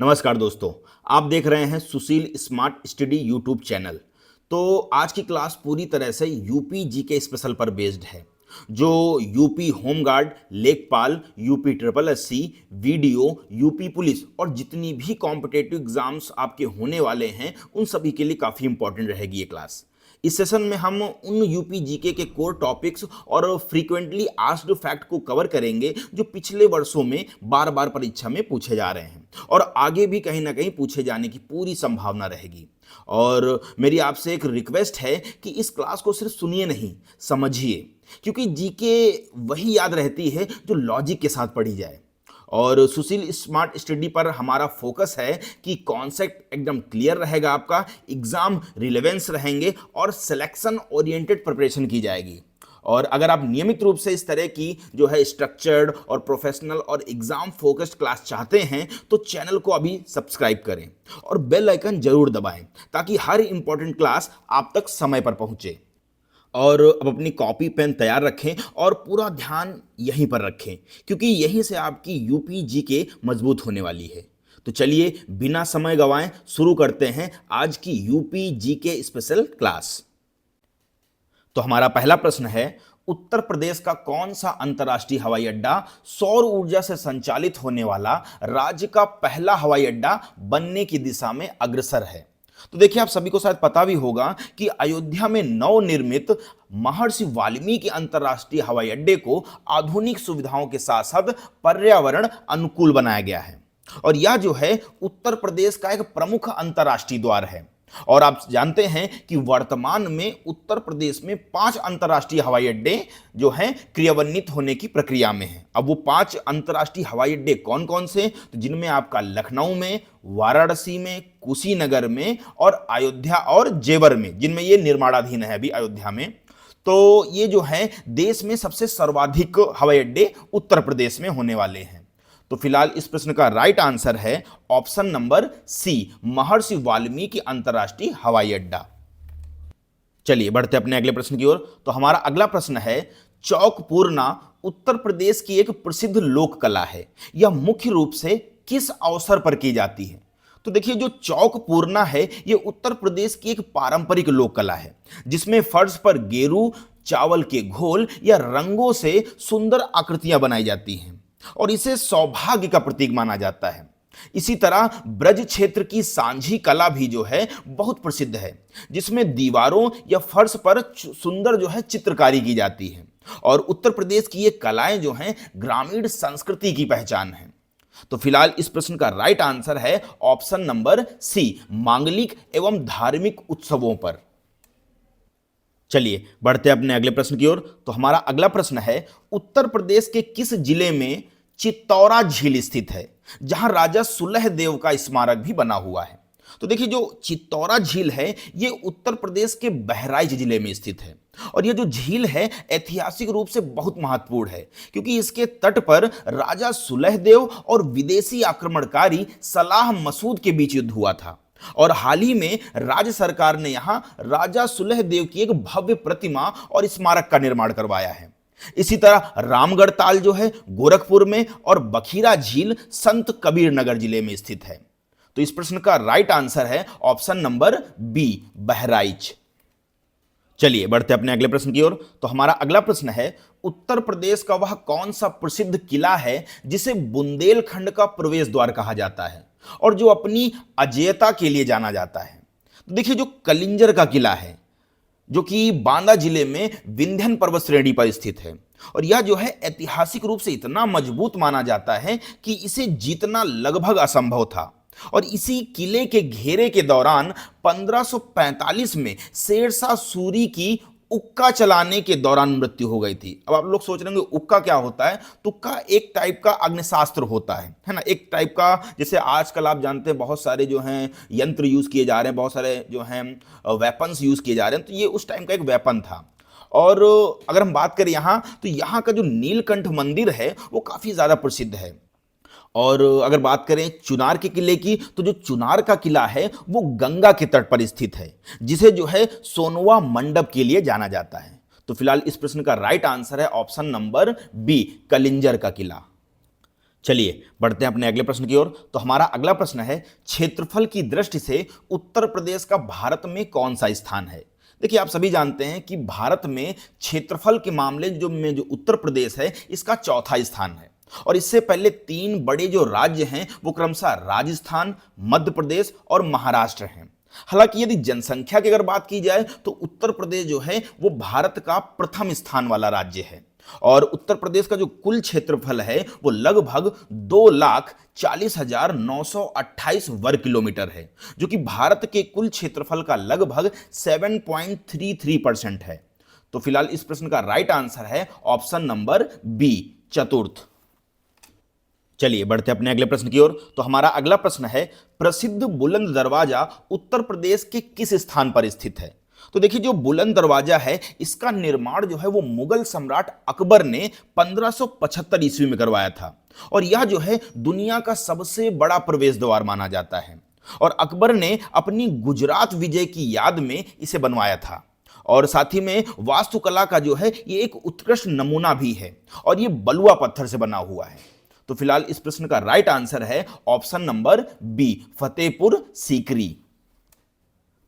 नमस्कार दोस्तों। आप देख रहे हैं सुशील स्मार्ट स्टडी यूट्यूब चैनल। तो आज की क्लास पूरी तरह से यूपी जीके स्पेशल पर बेस्ड है। जो यूपी होमगार्ड, लेखपाल, UP triple SC, video, UP police और जितनी भी कॉम्पिटेटिव एग्जाम्स आपके होने वाले हैं उन सभी के लिए काफ़ी इंपॉर्टेंट रहेगी ये क्लास। इस सेशन में हम उन यूपी जीके के कोर टॉपिक्स और फ्रीक्वेंटली आस्क्ड फैक्ट को कवर करेंगे जो पिछले वर्षों में बार बार परीक्षा में पूछे जा रहे हैं और आगे भी कहीं ना कहीं पूछे जाने की पूरी संभावना रहेगी। और मेरी आपसे एक रिक्वेस्ट है कि इस क्लास को सिर्फ सुनिए नहीं, समझिए, क्योंकि जीके वही याद रहती है जो लॉजिक के साथ पढ़ी जाए। और सुशील स्मार्ट स्टडी पर हमारा फोकस है कि कॉन्सेप्ट एकदम क्लियर रहेगा, आपका एग्जाम रिलेवेंस रहेंगे और सिलेक्शन ओरिएंटेड प्रिपरेशन की जाएगी। और अगर आप नियमित रूप से इस तरह की जो है स्ट्रक्चर्ड और प्रोफेशनल और एग्जाम फोकस्ड क्लास चाहते हैं तो चैनल को अभी सब्सक्राइब करें और बेल आइकन जरूर दबाएं ताकि हर इंपॉर्टेंट क्लास आप तक समय पर पहुंचे। और अब अपनी कॉपी पेन तैयार रखें और पूरा ध्यान यहीं पर रखें क्योंकि यहीं से आपकी यूपी जीके मजबूत होने वाली है। तो चलिए बिना समय गंवाए शुरू करते हैं आज की यूपी जीके स्पेशल क्लास। तो हमारा पहला प्रश्न है, उत्तर प्रदेश का कौन सा अंतर्राष्ट्रीय हवाई अड्डा सौर ऊर्जा से संचालित होने वाला राज्य का पहला हवाई अड्डा बनने की दिशा में अग्रसर है? तो देखिए, आप सभी को शायद पता भी होगा कि अयोध्या में नवनिर्मित महर्षि वाल्मीकि अंतर्राष्ट्रीय हवाई अड्डे को आधुनिक सुविधाओं के साथ साथ पर्यावरण अनुकूल बनाया गया है और यह जो है उत्तर प्रदेश का एक प्रमुख अंतर्राष्ट्रीय द्वार है। और आप जानते हैं कि वर्तमान में उत्तर प्रदेश में 5 अंतर्राष्ट्रीय हवाई अड्डे जो हैं क्रियान्वित होने की प्रक्रिया में हैं। अब वो 5 अंतर्राष्ट्रीय हवाई अड्डे कौन कौन से? तो जिनमें आपका लखनऊ में, वाराणसी में, कुशीनगर में और अयोध्या और जेवर में, जिनमें ये निर्माणाधीन है अभी अयोध्या में। तो ये जो है देश में सबसे सर्वाधिक हवाई अड्डे उत्तर प्रदेश में होने वाले हैं। तो फिलहाल इस प्रश्न का राइट आंसर है option number C, Maharishi Valmiki अंतर्राष्ट्रीय हवाई अड्डा। चलिए बढ़ते अपने अगले प्रश्न की ओर। तो हमारा अगला प्रश्न है, चौकपूर्णा उत्तर प्रदेश की एक प्रसिद्ध लोक कला है, यह मुख्य रूप से किस अवसर पर की जाती है? तो देखिए, जो चौकपूर्णा है यह उत्तर प्रदेश की एक पारंपरिक लोक कला है जिसमें फर्श पर गेरू, चावल के घोल या रंगों से सुंदर आकृतियां बनाई जाती हैं और इसे सौभाग्य का प्रतीक माना जाता है। इसी तरह ब्रज क्षेत्र की सांझी कला भी जो है बहुत प्रसिद्ध है जिसमें दीवारों या फर्श पर सुंदर जो है चित्रकारी की जाती है और उत्तर प्रदेश की ये कलाएं जो हैं ग्रामीण संस्कृति की पहचान है। तो फिलहाल इस प्रश्न का राइट आंसर है ऑप्शन नंबर सी, मांगलिक एवं धार्मिक उत्सवों पर। चलिए बढ़ते अपने अगले प्रश्न की ओर। तो हमारा अगला प्रश्न है, उत्तर प्रदेश के किस जिले में चित्तौरा झील स्थित है जहां राजा सुलहदेव का स्मारक भी बना हुआ है? तो देखिए, जो चित्तौरा झील है ये उत्तर प्रदेश के बहराइच जिले में स्थित है और यह जो झील है ऐतिहासिक रूप से बहुत महत्वपूर्ण है क्योंकि इसके तट पर राजा सुलहदेव और विदेशी आक्रमणकारी सलाह मसूद के बीच युद्ध हुआ था और हाल ही में राज्य सरकार ने यहां राजा सुलहदेव की एक भव्य प्रतिमा और स्मारक का निर्माण करवाया है। इसी तरह रामगढ़ ताल जो है गोरखपुर में और बखीरा झील संत कबीर नगर जिले में स्थित है। तो इस प्रश्न का राइट आंसर है ऑप्शन नंबर बी, बहराइच। चलिए बढ़ते अपने अगले प्रश्न की ओर। तो हमारा अगला प्रश्न है, उत्तर प्रदेश का वह कौन सा प्रसिद्ध किला है जिसे बुंदेलखंड का प्रवेश द्वार कहा जाता है और जो अपनी अजेयता के लिए जाना जाता है? तो देखिए, जो कलिंजर का किला है जो कि बांदा जिले में विंध्यन पर्वत श्रेणी पर स्थित है और यह जो है ऐतिहासिक रूप से इतना मजबूत माना जाता है कि इसे जीतना लगभग असंभव था और इसी किले के घेरे के दौरान 1545 में शेरशाह सूरी की उक्का चलाने के दौरान मृत्यु हो गई थी। अब आप लोग सोच रहे होंगे उक्का क्या होता है? तो उक्का एक टाइप का अग्निशास्त्र होता है ना, एक टाइप का, जैसे आजकल आप जानते हैं बहुत सारे जो हैं यंत्र यूज किए जा रहे हैं, बहुत सारे जो हैं वेपन्स यूज किए जा रहे हैं, तो ये उस टाइम का एक वेपन था। और अगर हम बात करें यहाँ, तो यहाँ का जो नीलकंठ मंदिर है वो काफी ज्यादा प्रसिद्ध है। और अगर बात करें चुनार के किले की, तो जो चुनार का किला है वो गंगा के तट पर स्थित है जिसे जो है सोनवा मंडप के लिए जाना जाता है। तो फिलहाल इस प्रश्न का राइट आंसर है ऑप्शन नंबर बी, कलिंजर का किला। चलिए बढ़ते हैं अपने अगले प्रश्न की ओर। तो हमारा अगला प्रश्न है, क्षेत्रफल की दृष्टि से उत्तर प्रदेश का भारत में कौन सा स्थान है। देखिए आप सभी जानते हैं कि भारत में क्षेत्रफल के मामले जो उत्तर प्रदेश है इसका चौथा स्थान है। और इससे पहले तीन बड़े जो राज्य हैं वो क्रमशः राजस्थान, मध्य प्रदेश और महाराष्ट्र हैं। हालांकि यदि जनसंख्या की अगर बात की जाए तो उत्तर प्रदेश जो है वो भारत का प्रथम स्थान वाला राज्य है। और उत्तर प्रदेश का जो कुल क्षेत्रफल है वो लगभग 2,40,928 वर्ग किलोमीटर है, जो कि भारत के कुल क्षेत्रफल का लगभग 7.33% है। तो फिलहाल इस प्रश्न का राइट आंसर है ऑप्शन नंबर बी, चतुर्थ। चलिए बढ़ते अपने अगले प्रश्न की ओर। तो हमारा अगला प्रश्न है, प्रसिद्ध बुलंद दरवाजा उत्तर प्रदेश के किस स्थान पर स्थित है। तो देखिए जो बुलंद दरवाजा है इसका निर्माण जो है वो मुगल सम्राट अकबर ने 1575 ईस्वी में करवाया था। और यह जो है दुनिया का सबसे बड़ा प्रवेश द्वार माना जाता है। और अकबर ने अपनी गुजरात विजय की याद में इसे बनवाया था। और साथ ही में वास्तुकला का जो है ये एक उत्कृष्ट नमूना भी है और ये बलुआ पत्थर से बना हुआ है। तो फिलहाल इस प्रश्न का राइट आंसर है option number B, Fatehpur Sikri.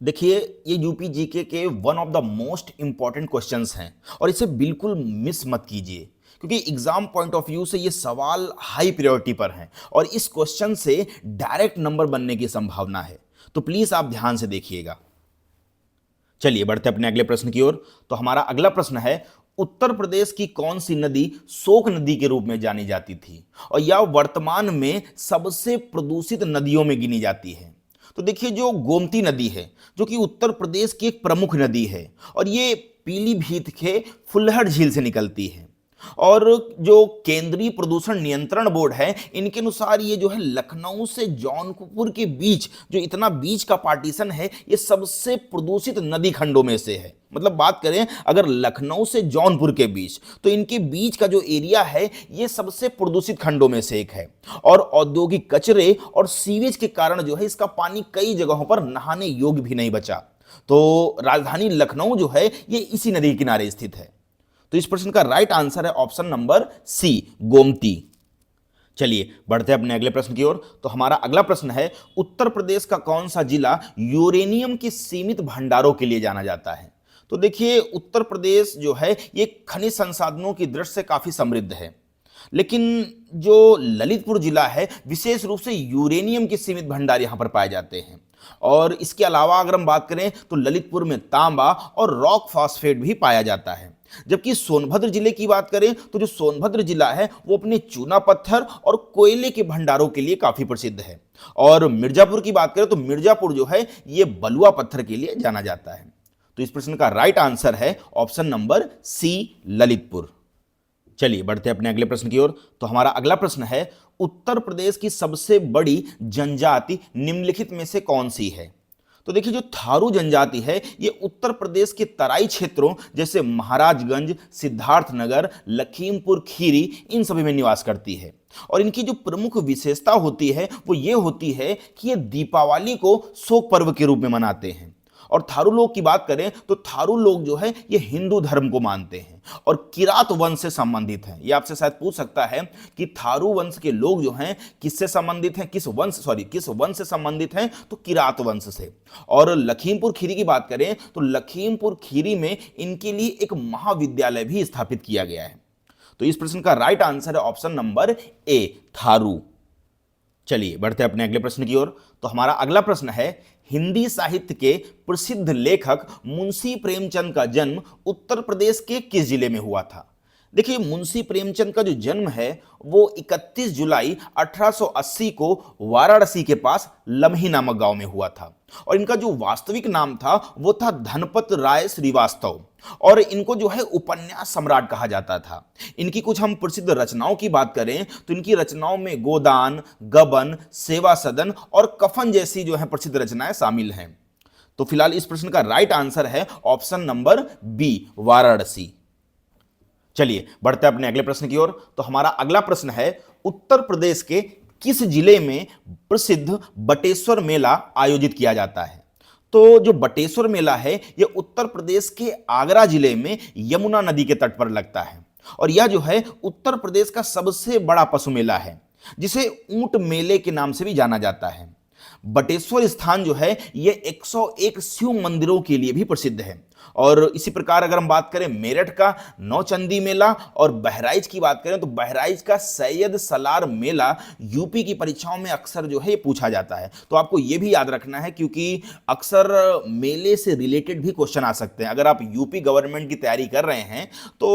देखिए ये यूपी जीके के one of the most important questions हैं और इसे बिल्कुल मिस मत कीजिए, क्योंकि एग्जाम पॉइंट ऑफ व्यू से ये सवाल हाई प्रायोरिटी पर हैं और इस क्वेश्चन से डायरेक्ट नंबर बनने की संभावना है। तो प्लीज आप ध्यान से देखिएगा। चलिए बढ़ते अपने अगले प्रश्न की ओर। तो हमारा अगला प्रश्न है, उत्तर प्रदेश की कौन सी नदी शोक नदी के रूप में जानी जाती थी और यह वर्तमान में सबसे प्रदूषित नदियों में गिनी जाती है। तो देखिए जो गोमती नदी है जो कि उत्तर प्रदेश की एक प्रमुख नदी है और ये पीलीभीत के फुल्लहर झील से निकलती है। और जो केंद्रीय प्रदूषण नियंत्रण बोर्ड है इनके अनुसार ये जो है लखनऊ से जौनपुर के बीच जो इतना बीच का पार्टीशन है ये सबसे प्रदूषित नदी खंडों में से है। मतलब बात करें अगर लखनऊ से जौनपुर के बीच तो इनके बीच का जो एरिया है ये सबसे प्रदूषित खंडों में से एक है। और औद्योगिक कचरे और सीवेज के कारण जो है इसका पानी कई जगहों पर नहाने योग्य भी नहीं बचा। तो राजधानी लखनऊ जो है ये इसी नदी के किनारे स्थित है। तो इस प्रश्न का राइट आंसर है ऑप्शन नंबर सी, गोमती। चलिए बढ़ते हैं अपने अगले प्रश्न की ओर। तो हमारा अगला प्रश्न है, उत्तर प्रदेश का कौन सा जिला यूरेनियम के सीमित भंडारों के लिए जाना जाता है। तो देखिए उत्तर प्रदेश जो है ये खनिज संसाधनों की दृष्टि से काफी समृद्ध है, लेकिन जो ललितपुर जिला है विशेष रूप से यूरेनियम के सीमित भंडार यहां पर पाए जाते हैं। और इसके अलावा अगर हम बात करें तो ललितपुर में तांबा और रॉक फॉस्फेट भी पाया जाता है। जबकि सोनभद्र जिले की बात करें तो जो सोनभद्र जिला है वो अपने चूना पत्थर और कोयले के भंडारों के लिए काफी प्रसिद्ध है। और मिर्जापुर की बात करें तो मिर्जापुर जो है ये बलुआ पत्थर के लिए जाना जाता है। तो इस प्रश्न का राइट आंसर है ऑप्शन नंबर सी, ललितपुर। चलिए बढ़ते हैं अपने अगले प्रश्न की ओर। तो हमारा अगला प्रश्न है, उत्तर प्रदेश की सबसे बड़ी जनजाति निम्नलिखित में से कौन सी है। तो देखिए जो थारू जनजाति है ये उत्तर प्रदेश के तराई क्षेत्रों जैसे महाराजगंज, सिद्धार्थनगर, लखीमपुर खीरी इन सभी में निवास करती है। और इनकी जो प्रमुख विशेषता होती है वो ये होती है कि ये दीपावली को शोक पर्व के रूप में मनाते हैं। और थारू लोग की बात करें तो थारू लोग जो है ये हिंदू धर्म को मानते हैं और किरात वंश से संबंधित हैं। ये आपसे शायद पूछ सकता है कि थारू वंश के लोग जो हैं किससे संबंधित हैं, किस वंश से संबंधित हैं, तो किरात वंश से। और लखीमपुर खीरी की बात करें तो लखीमपुर खीरी में इनके लिए एक महाविद्यालय भी स्थापित किया गया है। तो इस प्रश्न का राइट आंसर है ऑप्शन नंबर ए, थारू। चलिए बढ़ते हैं अपने अगले प्रश्न की ओर। तो हमारा अगला प्रश्न है, हिंदी साहित्य के प्रसिद्ध लेखक मुंशी प्रेमचंद का जन्म उत्तर प्रदेश के किस जिले में हुआ था। देखिए मुंशी प्रेमचंद का जो जन्म है वो 31 जुलाई 1880 को वाराणसी के पास लम्ही नामक गांव में हुआ था। और इनका जो वास्तविक नाम था वो था धनपत राय श्रीवास्तव। और इनको जो है उपन्यास सम्राट कहा जाता था। इनकी कुछ हम प्रसिद्ध रचनाओं की बात करें तो इनकी रचनाओं में गोदान, गबन, सेवा सदन और कफन जैसी जो है प्रसिद्ध रचनाएं शामिल हैं। तो फिलहाल इस प्रश्न का राइट आंसर है ऑप्शन नंबर बी, वाराणसी। चलिए बढ़ते हैं अपने अगले प्रश्न की ओर। तो हमारा अगला प्रश्न है, उत्तर प्रदेश के किस जिले में प्रसिद्ध बटेश्वर मेला आयोजित किया जाता है। तो जो बटेश्वर मेला है यह उत्तर प्रदेश के आगरा जिले में यमुना नदी के तट पर लगता है और यह जो है उत्तर प्रदेश का सबसे बड़ा पशु मेला है। जिसे ऊंट मेले के नाम से भी जाना जाता है। बटेश्वर स्थान जो है ये 101 शिव मंदिरों के लिए भी प्रसिद्ध है। और इसी प्रकार अगर हम बात करें मेरठ का नौचंदी मेला और बहराइच की बात करें तो बहराइच का सैयद सलार मेला यूपी की परीक्षाओं में अक्सर जो है ये पूछा जाता है। तो आपको ये भी याद रखना है क्योंकि अक्सर मेले से रिलेटेड भी क्वेश्चन आ सकते हैं। अगर आप यूपी गवर्नमेंट की तैयारी कर रहे हैं तो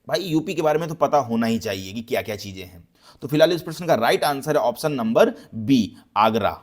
भाई यूपी के बारे में तो पता होना ही चाहिए कि क्या क्या चीजें हैं। तो फिलहाल इस प्रश्न का राइट आंसर है ऑप्शन नंबर बी, आगरा।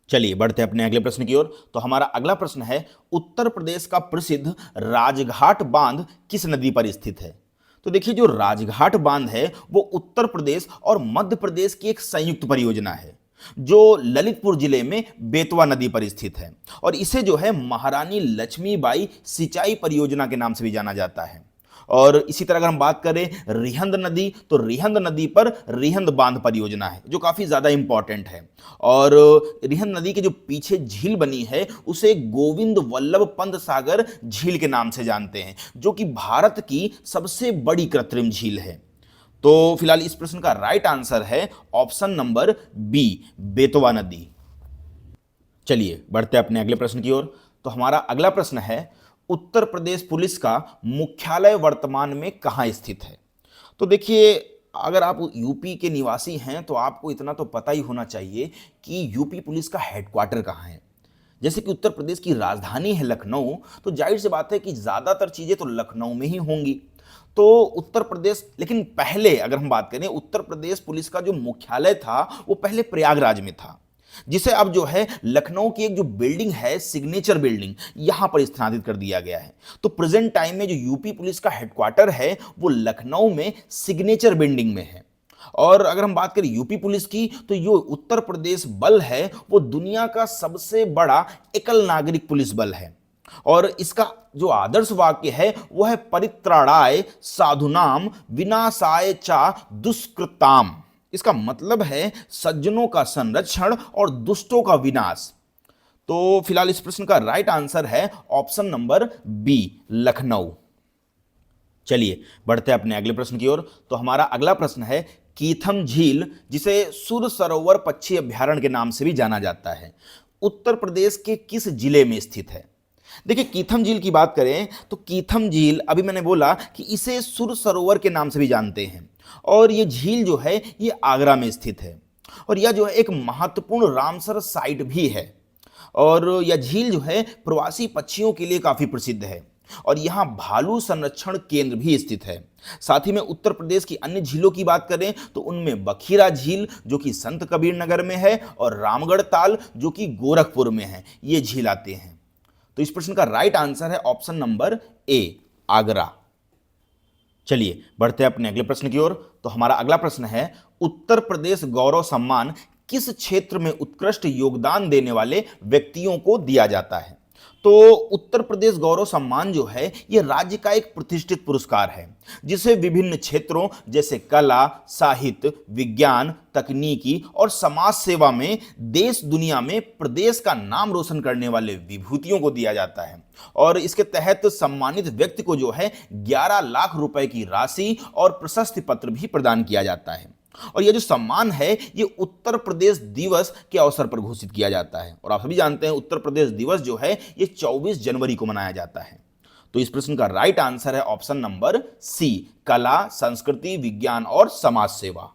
चलिए बढ़ते हैं अपने अगले प्रश्न की ओर। तो हमारा अगला प्रश्न है, उत्तर प्रदेश का प्रसिद्ध राजघाट बांध किस नदी पर स्थित है? तो देखिए जो राजघाट बांध है वो उत्तर प्रदेश और मध्य प्रदेश की एक संयुक्त परियोजना है जो ललितपुर जिले में बेतवा नदी पर स्थित है। और इसे जो है महारानी लक्ष्मीबाई सिंचाई परियोजना के नाम से भी जाना जाता है। और इसी तरह अगर हम बात करें रिहंद नदी, तो रिहंद नदी पर रिहंद बांध परियोजना है जो काफी ज्यादा इंपॉर्टेंट है। और रिहंद नदी के जो पीछे झील बनी है उसे गोविंद वल्लभ पंत सागर झील के नाम से जानते हैं, जो कि भारत की सबसे बड़ी कृत्रिम झील है। तो फिलहाल इस प्रश्न का राइट आंसर है ऑप्शन नंबर बी, बेतवा नदी। चलिए बढ़ते हैं अपने अगले प्रश्न की ओर। तो हमारा अगला प्रश्न है, उत्तर प्रदेश पुलिस का मुख्यालय वर्तमान में कहां स्थित है? तो देखिए अगर आप यूपी के निवासी हैं तो आपको इतना तो पता ही होना चाहिए कि यूपी पुलिस का हेडक्वार्टर कहां है। जैसे कि उत्तर प्रदेश की राजधानी है लखनऊ, तो जाहिर सी बात है कि ज्यादातर चीजें तो लखनऊ में ही होंगी। तो उत्तर प्रदेश, लेकिन पहले अगर हम बात करें उत्तर प्रदेश पुलिस का जो मुख्यालय था वो पहले प्रयागराज में था, जिसे अब जो है लखनऊ की एक जो बिल्डिंग है सिग्नेचर बिल्डिंग, यहां पर स्थानांतरित कर दिया गया है। तो प्रेजेंट टाइम में जो यूपी पुलिस का हेडक्वार्टर है वो लखनऊ में सिग्नेचर बिल्डिंग में है। और अगर हम बात करें यूपी पुलिस की तो जो उत्तर प्रदेश बल है वो दुनिया का सबसे बड़ा एकल नागरिक पुलिस बल है। और इसका जो आदर्श वाक्य है वो है परित्राणाय साधुनाम विनाशाय चा दुष्कृताम। इसका मतलब है सज्जनों का संरक्षण और दुष्टों का विनाश। तो फिलहाल इस प्रश्न का राइट आंसर है ऑप्शन नंबर बी, लखनऊ। चलिए बढ़ते हैं अपने अगले प्रश्न की ओर। तो हमारा अगला प्रश्न है, कीथम झील जिसे सुर सरोवर पक्षी अभ्यारण्य के नाम से भी जाना जाता है, उत्तर प्रदेश के किस जिले में स्थित है? देखिए कीथम झील की बात करें तो कीथम झील, अभी मैंने बोला कि इसे सुर सरोवर के नाम से भी जानते हैं। और ये झील जो है ये आगरा में स्थित है। और यह जो है एक महत्वपूर्ण रामसर साइट भी है। और यह झील जो है प्रवासी पक्षियों के लिए काफी प्रसिद्ध है। और यहाँ भालू संरक्षण केंद्र भी स्थित है। साथ ही में उत्तर प्रदेश की अन्य झीलों की बात करें तो उनमें बखीरा झील जो कि संत कबीर नगर में है और रामगढ़ ताल जो कि गोरखपुर में है, ये झील आते हैं। तो इस प्रश्न का राइट आंसर है ऑप्शन नंबर ए, आगरा। चलिए बढ़ते हैं अपने अगले प्रश्न की ओर। तो हमारा अगला प्रश्न है, उत्तर प्रदेश गौरव सम्मान किस क्षेत्र में उत्कृष्ट योगदान देने वाले व्यक्तियों को दिया जाता है? तो उत्तर प्रदेश गौरव सम्मान जो है यह राज्य का एक प्रतिष्ठित पुरस्कार है जिसे विभिन्न क्षेत्रों जैसे कला, साहित्य, विज्ञान, तकनीकी और समाज सेवा में देश दुनिया में प्रदेश का नाम रोशन करने वाले विभूतियों को दिया जाता है। और इसके तहत सम्मानित व्यक्ति को जो है 11 लाख रुपए की राशि और प्रशस्ति पत्र भी प्रदान किया जाता है। और यह जो सम्मान है ये उत्तर प्रदेश दिवस के अवसर पर घोषित किया जाता है। और आप सभी जानते हैं उत्तर प्रदेश दिवस जो है ये 24 जनवरी को मनाया जाता है। तो इस प्रश्न का राइट आंसर है ऑप्शन नंबर सी, कला, संस्कृति, विज्ञान और समाज सेवा।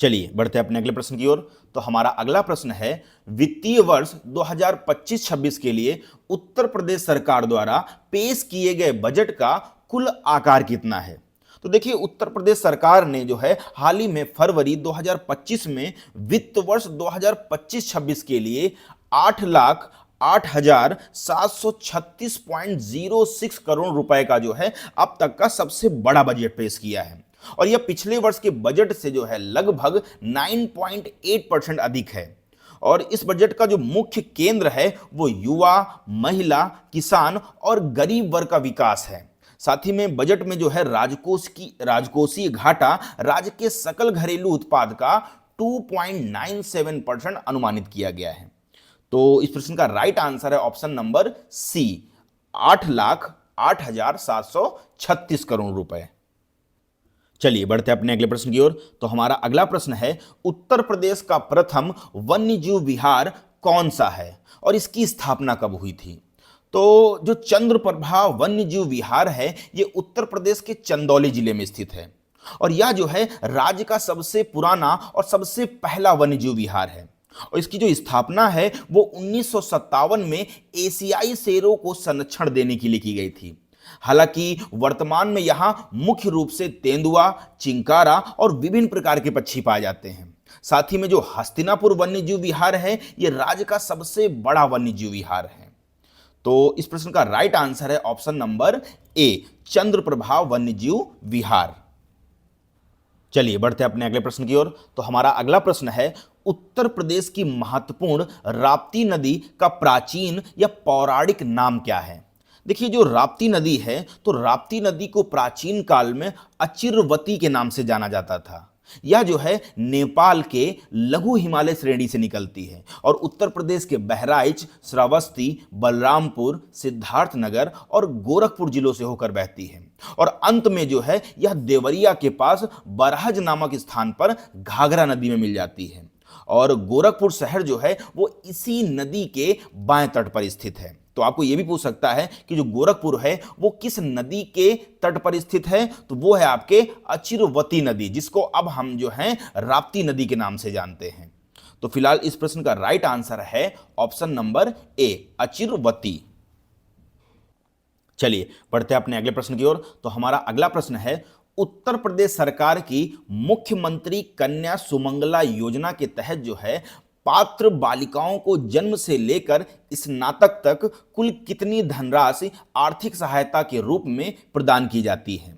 चलिए बढ़ते हैं अपने अगले प्रश्न की ओर। तो हमारा अगला प्रश्न है, वित्तीय वर्ष 2025-26 के लिए उत्तर प्रदेश सरकार द्वारा पेश किए गए बजट का कुल आकार कितना है? तो देखिए उत्तर प्रदेश सरकार ने जो है हाल ही में फरवरी 2025 में वित्त वर्ष 2025-26 के लिए 8,08,736.06 करोड़ रुपए का जो है अब तक का सबसे बड़ा बजट पेश किया है। और यह पिछले वर्ष के बजट से जो है लगभग 9.8% अधिक है। और इस बजट का जो मुख्य केंद्र है वो युवा, महिला, किसान और गरीब वर्ग का विकास है। साथ ही में बजट में जो है राजकोषीय घाटा राज्य के सकल घरेलू उत्पाद का 2.97% अनुमानित किया गया है। तो इस प्रश्न का राइट आंसर है ऑप्शन नंबर सी, 8,08,736 करोड़ रुपए। चलिए बढ़ते हैं अपने अगले प्रश्न की ओर। तो हमारा अगला प्रश्न है, उत्तर प्रदेश का प्रथम वन्यजीव विहार कौन सा है और इसकी स्थापना कब हुई थी? तो जो चंद्रप्रभा वन्यजीव विहार है, ये उत्तर प्रदेश के चंदौली जिले में स्थित है और यह जो है राज्य का सबसे पुराना और सबसे पहला वन्यजीव विहार है। और इसकी जो स्थापना है वो 1957 में एशियाई शेरों को संरक्षण देने के लिए की गई थी। हालांकि वर्तमान में यहां मुख्य रूप से तेंदुआ, चिंकारा और विभिन्न प्रकार के पक्षी पाए जाते हैं। साथ ही में जो हस्तिनापुर वन्यजीव विहार है, यह राज्य का सबसे बड़ा वन्यजीव विहार है। तो इस प्रश्न का राइट आंसर है ऑप्शन नंबर ए, चंद्रप्रभा वन्यजीव विहार। चलिए बढ़ते हैं अपने अगले प्रश्न की ओर। तो हमारा अगला प्रश्न है, उत्तर प्रदेश की महत्वपूर्ण राप्ती नदी का प्राचीन या पौराणिक नाम क्या है? देखिए, जो राप्ती नदी है, तो राप्ती नदी को प्राचीन काल में अचिरवती के नाम से जाना जाता था। यह जो है नेपाल के लघु हिमालय श्रेणी से निकलती है और उत्तर प्रदेश के बहराइच, श्रावस्ती, बलरामपुर, सिद्धार्थनगर और गोरखपुर जिलों से होकर बहती है और अंत में जो है यह देवरिया के पास बरहज नामक स्थान पर घाघरा नदी में मिल जाती है। और गोरखपुर शहर जो है वो इसी नदी के बाएं तट पर स्थित है। तो आपको यह भी पूछ सकता है कि जो गोरखपुर है वो किस नदी के तट पर स्थित है? तो वो है आपके अचिरवती नदी, जिसको अब हम जो है राप्ती नदी के नाम से जानते हैं। तो फिलहाल इस प्रश्न का राइट आंसर है ऑप्शन नंबर ए, अचिरवती। चलिए बढ़ते हैं अपने अगले प्रश्न की ओर। तो हमारा अगला प्रश्न है, उत्तर प्रदेश सरकार की मुख्यमंत्री कन्या सुमंगला योजना के तहत जो है पात्र बालिकाओं को जन्म से लेकर स्नातक तक कुल कितनी धनराशि आर्थिक सहायता के रूप में प्रदान की जाती है?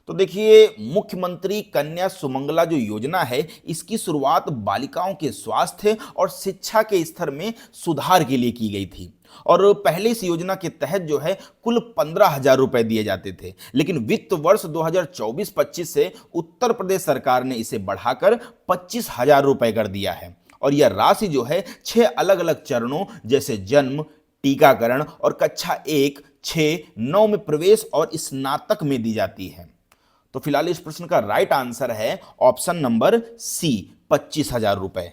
तो देखिए, मुख्यमंत्री कन्या सुमंगला जो योजना है, इसकी शुरुआत बालिकाओं के स्वास्थ्य और शिक्षा के स्तर में सुधार के लिए की गई थी और पहले इस योजना के तहत जो है कुल 15,000 रुपए दिए जाते थे, लेकिन वित्त वर्ष 2024-25 से उत्तर प्रदेश सरकार ने इसे बढ़ाकर 25,000 रुपए कर दिया है और यह राशि जो है 6 अलग अलग चरणों जैसे जन्म, टीकाकरण और कक्षा 1, 6, 9 में प्रवेश और स्नातक में दी जाती है। तो फिलहाल इस प्रश्न का राइट आंसर है ऑप्शन नंबर सी, 25,000 रुपए।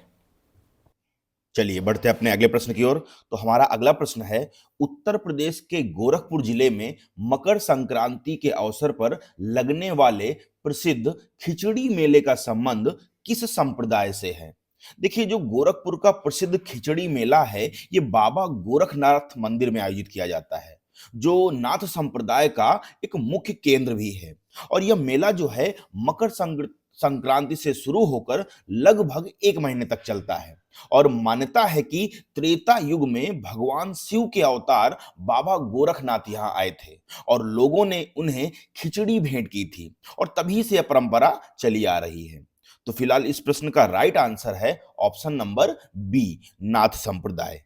चलिए बढ़ते हैं अपने अगले प्रश्न की ओर। तो हमारा अगला प्रश्न है, उत्तर प्रदेश के गोरखपुर जिले में मकर संक्रांति के अवसर पर लगने वाले प्रसिद्ध खिचड़ी मेले का संबंध किस संप्रदाय से है? देखिए, जो गोरखपुर का प्रसिद्ध खिचड़ी मेला है, ये बाबा गोरखनाथ मंदिर में आयोजित किया जाता है, जो नाथ संप्रदाय का एक मुख्य केंद्र भी है। और यह मेला जो है मकर संक्रांति से शुरू होकर लगभग 1 महीने तक चलता है और मान्यता है कि त्रेता युग में भगवान शिव के अवतार बाबा गोरखनाथ यहाँ आए थे और लोगों ने उन्हें खिचड़ी भेंट की थी और तभी से यह परंपरा चली आ रही है। तो फिलहाल इस प्रश्न का राइट आंसर है ऑप्शन नंबर बी, नाथ संप्रदाय।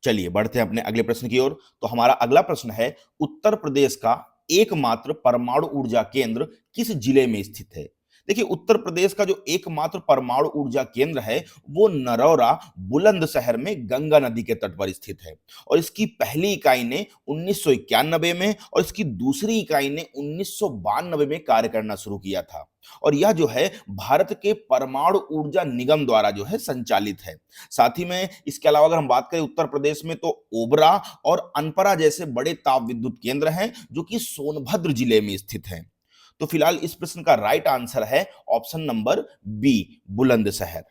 चलिए बढ़ते हैं अपने अगले प्रश्न की ओर। तो हमारा अगला प्रश्न है, उत्तर प्रदेश का एकमात्र परमाणु ऊर्जा केंद्र किस जिले में स्थित है? देखिए, उत्तर प्रदेश का जो एकमात्र परमाणु ऊर्जा केंद्र है वो नरौरा बुलंदशहर में गंगा नदी के तट पर स्थित है और इसकी पहली इकाई ने 1991 में और इसकी दूसरी इकाई ने 1992 में कार्य करना शुरू किया था और यह जो है भारत के परमाणु ऊर्जा निगम द्वारा जो है संचालित है। साथ ही में इसके अलावा अगर हम बात करें उत्तर प्रदेश में, तो ओबरा और अनपरा जैसे बड़े ताप विद्युत केंद्र हैं जो कि सोनभद्र जिले में स्थित हैं। तो फिलहाल इस प्रश्न का राइट आंसर है ऑप्शन नंबर बी, बुलंदशहर।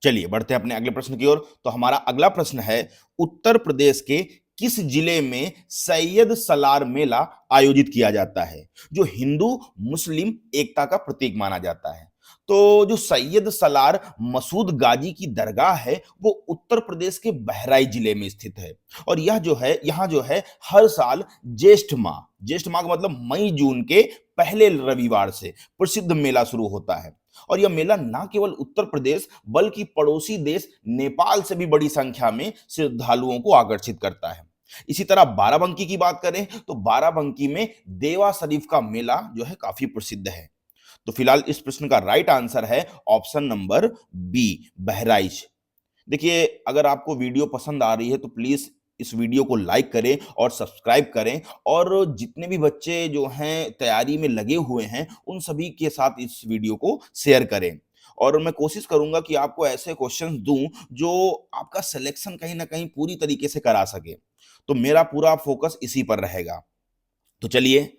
चलिए बढ़ते हैं अपने अगले प्रश्न की ओर। तो हमारा अगला प्रश्न है, उत्तर प्रदेश के किस जिले में सैयद सलार मेला आयोजित किया जाता है, जो हिंदू मुस्लिम एकता का प्रतीक माना जाता है? तो जो सैयद सलार मसूद गाजी की दरगाह है वो उत्तर प्रदेश के बहराइच जिले में स्थित है और यह जो है यहाँ जो है हर साल ज्येष्ठ माह का मतलब मई जून के पहले रविवार से प्रसिद्ध मेला शुरू होता है और यह मेला न केवल उत्तर प्रदेश बल्कि पड़ोसी देश नेपाल से भी बड़ी संख्या में श्रद्धालुओं को आकर्षित करता है। इसी तरह बाराबंकी की बात करें तो बाराबंकी में देवा शरीफ का मेला जो है काफी प्रसिद्ध है। तो फिलहाल इस प्रश्न का राइट आंसर है ऑप्शन नंबर बी, बहराइच। देखिए, अगर आपको वीडियो पसंद आ रही है तो प्लीज इस वीडियो को लाइक करें और सब्सक्राइब करें, और जितने भी बच्चे जो हैं तैयारी में लगे हुए हैं उन सभी के साथ इस वीडियो को शेयर करें। और मैं कोशिश करूंगा कि आपको ऐसे क्वेश्चंस दूं जो आपका सिलेक्शन कहीं ना कहीं पूरी तरीके से करा सके। तो मेरा पूरा फोकस इसी पर रहेगा। तो चलिए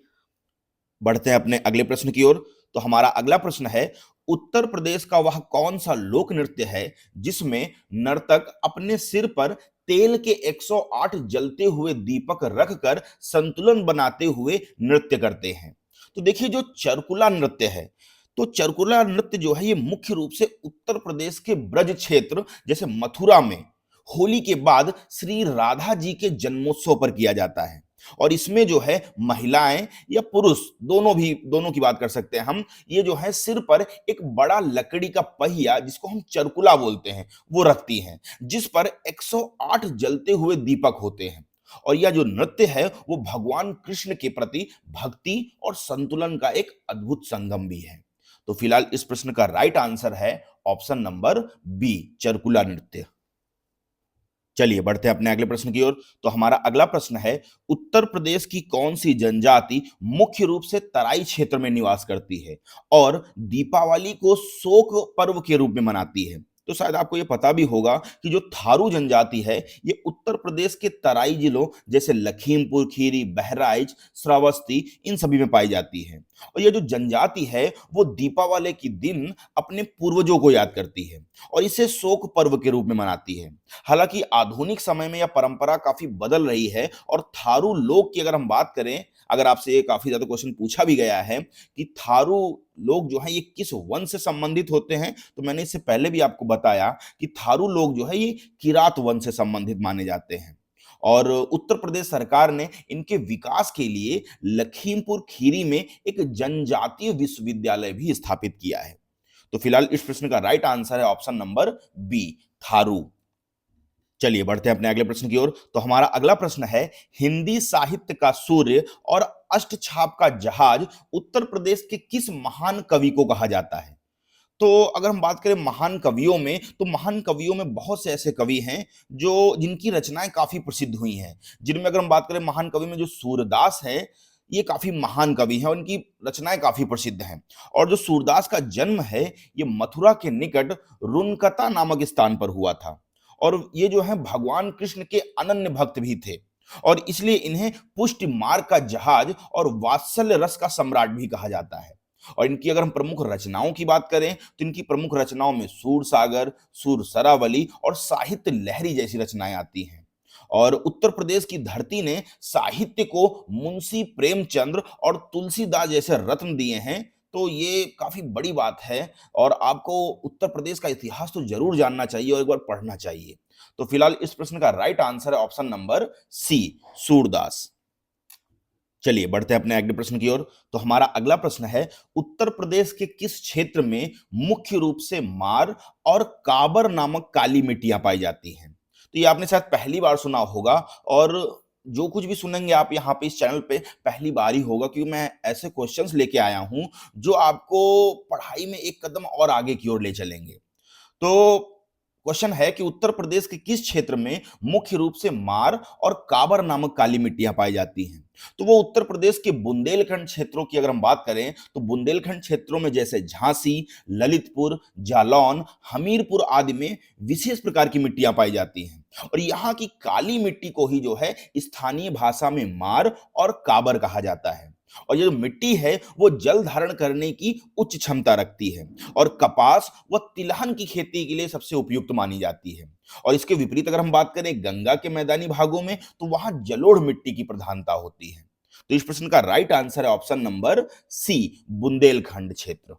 बढ़ते हैं अपने अगले प्रश्न की ओर। तो हमारा अगला प्रश्न है, उत्तर प्रदेश का वह कौन सा लोक नृत्य है जिसमें नर्तक अपने सिर पर तेल के 108 जलते हुए दीपक रखकर संतुलन बनाते हुए नृत्य करते हैं? तो देखिए, जो चरकुला नृत्य है, तो चरकुला नृत्य जो है ये मुख्य रूप से उत्तर प्रदेश के ब्रज क्षेत्र जैसे मथुरा में होली के बाद श्री राधा जी के जन्मोत्सव पर किया जाता है। और इसमें जो है महिलाएं या पुरुष दोनों की बात कर सकते हैं हम, ये जो है सिर पर एक बड़ा लकड़ी का पहिया जिसको हम चरकुला बोलते हैं वो रखती हैं, जिस पर 108 जलते हुए दीपक होते हैं। और यह जो नृत्य है वो भगवान कृष्ण के प्रति भक्ति और संतुलन का एक अद्भुत संगम भी है। तो फिलहाल इस प्रश्न का राइट आंसर है ऑप्शन नंबर बी, चरकुला नृत्य। चलिए बढ़ते हैं अपने अगले प्रश्न की ओर। तो हमारा अगला प्रश्न है, उत्तर प्रदेश की कौन सी जनजाति मुख्य रूप से तराई क्षेत्र में निवास करती है और दीपावली को शोक पर्व के रूप में मनाती है? तो शायद आपको यह पता भी होगा कि जो थारू जनजाति है ये उत्तर प्रदेश के तराई जिलों जैसे लखीमपुर खीरी, बहराइच, श्रावस्ती इन सभी में पाई जाती है। और ये जो जनजाति है वो दीपावली के दिन अपने पूर्वजों को याद करती है और इसे शोक पर्व के रूप में मनाती है। हालांकि आधुनिक समय में यह परंपरा काफी बदल रही है, और थारू लोग की अगर हम बात करें, अगर आपसे ये काफी ज्यादा क्वेश्चन पूछा भी गया है कि थारू लोग जो है ये किस वंश से संबंधित होते हैं, तो मैंने इससे पहले भी आपको बताया कि थारू लोग जो है ये किरात वंश से संबंधित माने जाते हैं। और उत्तर प्रदेश सरकार ने इनके विकास के लिए लखीमपुर खीरी में एक जनजातीय विश्वविद्यालय भी स्थापित किया है। तो फिलहाल इस प्रश्न का राइट आंसर है ऑप्शन नंबर बी, थारू। चलिए बढ़ते हैं अपने अगले प्रश्न की ओर। तो हमारा अगला प्रश्न है, हिंदी साहित्य का सूर्य और अष्टछाप का जहाज उत्तर प्रदेश के किस महान कवि को कहा जाता है? तो अगर हम बात करें महान कवियों में, तो महान कवियों में बहुत से ऐसे कवि हैं जो जिनकी रचनाएं काफी प्रसिद्ध हुई हैं। जिनमें अगर हम बात करें महान कवि में, जो सूरदास है ये काफी महान कवि हैं और इनकी रचनाएं काफी प्रसिद्ध हैं। और जो सूरदास का जन्म है ये मथुरा के निकट रुनकता नामक स्थान पर हुआ था। और ये जो है भगवान कृष्ण के अनन्य भक्त भी थे, और इसलिए इन्हें पुष्टि मार्ग का जहाज और वात्सल्य रस का सम्राट भी कहा जाता है। और इनकी अगर हम प्रमुख रचनाओं की बात करें तो इनकी प्रमुख रचनाओं में सूर सागर, सूर सरावली और साहित्य लहरी जैसी रचनाएं आती हैं। और उत्तर प्रदेश की धरती ने साहित्य को मुंशी प्रेमचंद्र और तुलसीदास जैसे रत्न दिए हैं, तो ये काफी बड़ी बात है। और आपको उत्तर प्रदेश का इतिहास तो जरूर जानना चाहिए और एक बार पढ़ना चाहिए। तो फिलहाल इस प्रश्न का राइट आंसर है ऑप्शन नंबर सी, सूरदास। चलिए बढ़ते हैं अपने अगले प्रश्न की ओर। तो हमारा अगला प्रश्न है, उत्तर प्रदेश के किस क्षेत्र में मुख्य रूप से मार और काबर नामक काली मिट्टियां पाई जाती हैं? तो ये आपने शायद पहली बार सुना होगा, और जो कुछ भी सुनेंगे आप यहाँ पे इस चैनल पे पहली बार ही होगा, क्योंकि मैं ऐसे क्वेश्चंस लेके आया हूं जो आपको पढ़ाई में एक कदम और आगे की ओर ले चलेंगे। तो क्वेश्चन है कि उत्तर प्रदेश के किस क्षेत्र में मुख्य रूप से मार और काबर नामक काली मिट्टियां पाई जाती हैं? तो वो उत्तर प्रदेश के बुंदेलखंड क्षेत्रों की अगर हम बात करें तो बुंदेलखंड क्षेत्रों में जैसे झांसी, ललितपुर, जालौन, हमीरपुर आदि में विशेष प्रकार की मिट्टियां पाई जाती हैं। और यहाँ की काली मिट्टी को ही जो है स्थानीय भाषा में मार और काबर कहा जाता है। और ये जो मिट्टी है वो जल धारण करने की उच्च क्षमता रखती है और कपास व तिलहन की खेती के लिए सबसे उपयुक्त मानी जाती है। और इसके विपरीत अगर हम बात करें गंगा के मैदानी भागों में, तो वहां जलोढ़ मिट्टी की प्रधानता होती है। तो इस प्रश्न का राइट आंसर है ऑप्शन नंबर सी, बुंदेलखंड क्षेत्र।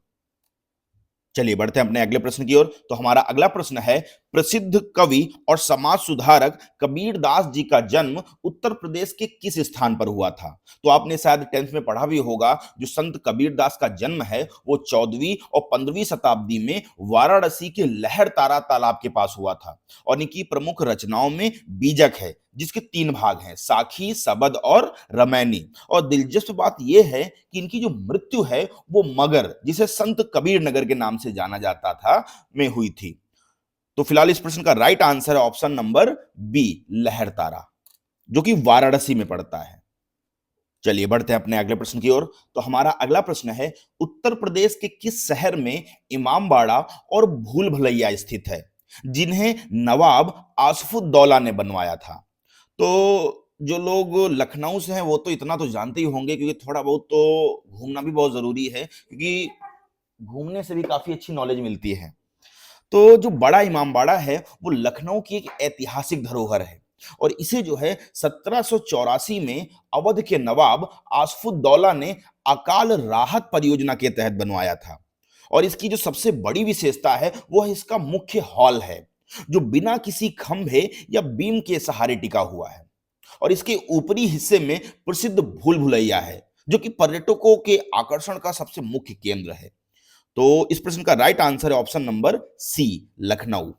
चलिए बढ़ते हैं अपने अगले प्रश्न की ओर। तो हमारा अगला प्रश्न है, प्रसिद्ध कवि और समाज सुधारक कबीर दास जी का जन्म उत्तर प्रदेश के किस स्थान पर हुआ था? तो आपने शायद 10th में पढ़ा भी होगा, जो संत कबीर दास का जन्म है वो 14वीं और 15वीं शताब्दी में वाराणसी के लहर तारा तालाब के पास हुआ था। और इनकी प्रमुख रचनाओं में बीजक है जिसके 3 भाग हैं, साखी, सबद और रमैनी। और दिलचस्प बात यह है कि इनकी जो मृत्यु है वो मगर, जिसे संत कबीर नगर के नाम से जाना जाता था, में हुई थी। तो फिलहाल इस प्रश्न का राइट आंसर है ऑप्शन नंबर बी, लहर तारा। जो कि वाराणसी में पड़ता है। चलिए बढ़ते हैं अपने अगले प्रश्न की ओर। तो हमारा अगला प्रश्न है, उत्तर प्रदेश के किस शहर में इमामबाड़ा और भूल भुलैया स्थित है, जिन्हें नवाब आसफुद्दौला ने बनवाया था? तो जो लोग लखनऊ से हैं वो तो इतना तो जानते ही होंगे, क्योंकि थोड़ा बहुत तो घूमना भी बहुत जरूरी है, क्योंकि घूमने से भी काफी अच्छी नॉलेज मिलती है। तो जो बड़ा इमामबाड़ा है वो लखनऊ की एक ऐतिहासिक धरोहर है, और इसे जो है 1784 में अवध के नवाब आसफुद्दौला ने अकाल राहत परियोजना के तहत बनवाया था। और इसकी जो सबसे बड़ी विशेषता है वो है इसका मुख्य हॉल है, जो बिना किसी खंभे या बीम के सहारे टिका हुआ है। और इसके ऊपरी हिस्से में प्रसिद्ध भूल भुलैया है, जो कि पर्यटकों के आकर्षण का सबसे मुख्य केंद्र है। तो इस प्रश्न का राइट आंसर है ऑप्शन नंबर सी, लखनऊ।